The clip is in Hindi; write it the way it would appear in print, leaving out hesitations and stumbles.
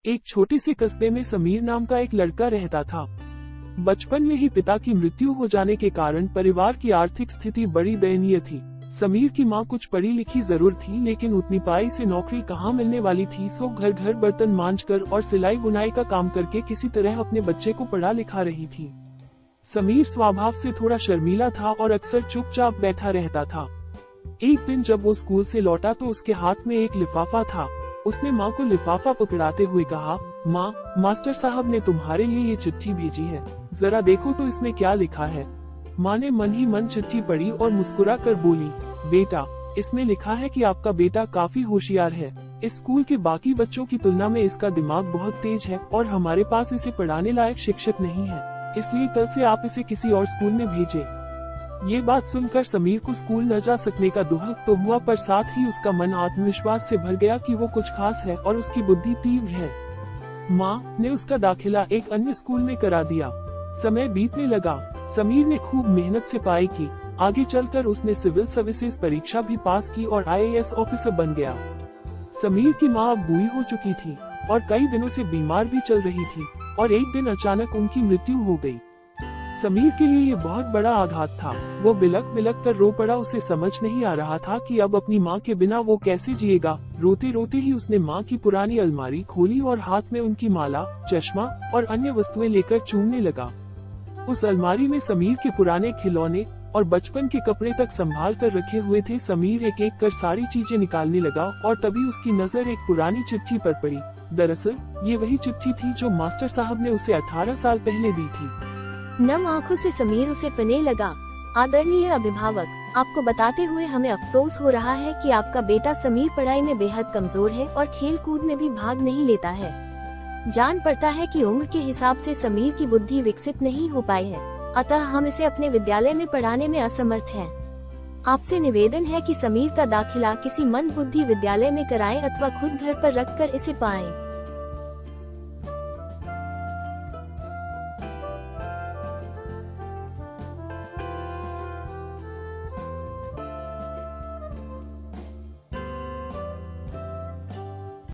एक छोटे से कस्बे में समीर नाम का एक लड़का रहता था। बचपन में ही पिता की मृत्यु हो जाने के कारण परिवार की आर्थिक स्थिति बड़ी दयनीय थी। समीर की मां कुछ पढ़ी लिखी जरूर थी, लेकिन उतनी पाई से नौकरी कहां मिलने वाली थी। सो घर घर बर्तन मांजकर और सिलाई बुनाई का काम करके किसी तरह अपने बच्चे को पढ़ा लिखा रही थी। समीर स्वभाव से थोड़ा शर्मीला था और अक्सर चुपचाप बैठा रहता था। एक दिन जब वो स्कूल से लौटा तो उसके हाथ में एक लिफाफा था। उसने माँ को लिफाफा पकड़ाते हुए कहा, माँ, मास्टर साहब ने तुम्हारे लिए ये चिट्ठी भेजी है, जरा देखो तो इसमें क्या लिखा है। माँ ने मन ही मन चिट्ठी पढ़ी और मुस्कुरा कर बोली, बेटा, इसमें लिखा है कि आपका बेटा काफी होशियार है। इस स्कूल के बाकी बच्चों की तुलना में इसका दिमाग बहुत तेज है और हमारे पास इसे पढ़ाने लायक शिक्षक नहीं है, इसलिए कल से आप इसे किसी और स्कूल में भेजें। ये बात सुनकर समीर को स्कूल न जा सकने का दुहक तो हुआ, पर साथ ही उसका मन आत्मविश्वास से भर गया कि वो कुछ खास है और उसकी बुद्धि तीव्र है। माँ ने उसका दाखिला एक अन्य स्कूल में करा दिया। समय बीतने लगा। समीर ने खूब मेहनत से पढ़ाई की। आगे चलकर उसने सिविल सर्विसेज परीक्षा भी पास की और IAS ऑफिसर बन गया। समीर की माँ अब बूढ़ी हो चुकी थी और कई दिनों से बीमार भी चल रही थी और एक दिन अचानक उनकी मृत्यु हो गई। समीर के लिए ये बहुत बड़ा आघात था। वो बिलक बिलक कर रो पड़ा। उसे समझ नहीं आ रहा था कि अब अपनी माँ के बिना वो कैसे जिएगा। रोते रोते ही उसने माँ की पुरानी अलमारी खोली और हाथ में उनकी माला, चश्मा और अन्य वस्तुएं लेकर चूमने लगा। उस अलमारी में समीर के पुराने खिलौने और बचपन के कपड़े तक संभाल कर रखे हुए थे। समीर एक एक कर सारी चीजें निकालने लगा और तभी उसकी नजर एक पुरानी चिट्ठी पर पड़ी। दरअसल ये वही चिट्ठी थी जो मास्टर साहब ने उसे 18 साल पहले दी थी। नम आंखों से समीर उसे पढ़ने लगा। आदरणीय अभिभावक, आपको बताते हुए हमें अफसोस हो रहा है कि आपका बेटा समीर पढ़ाई में बेहद कमजोर है और खेल कूद में भी भाग नहीं लेता है। जान पड़ता है कि उम्र के हिसाब से समीर की बुद्धि विकसित नहीं हो पाई है, अतः हम इसे अपने विद्यालय में पढ़ाने में असमर्थ हैं। आपसे निवेदन है कि समीर का दाखिला किसी मंद बुद्धि विद्यालय में कराएं अथवा खुद घर पर रखकर इसे पाएं।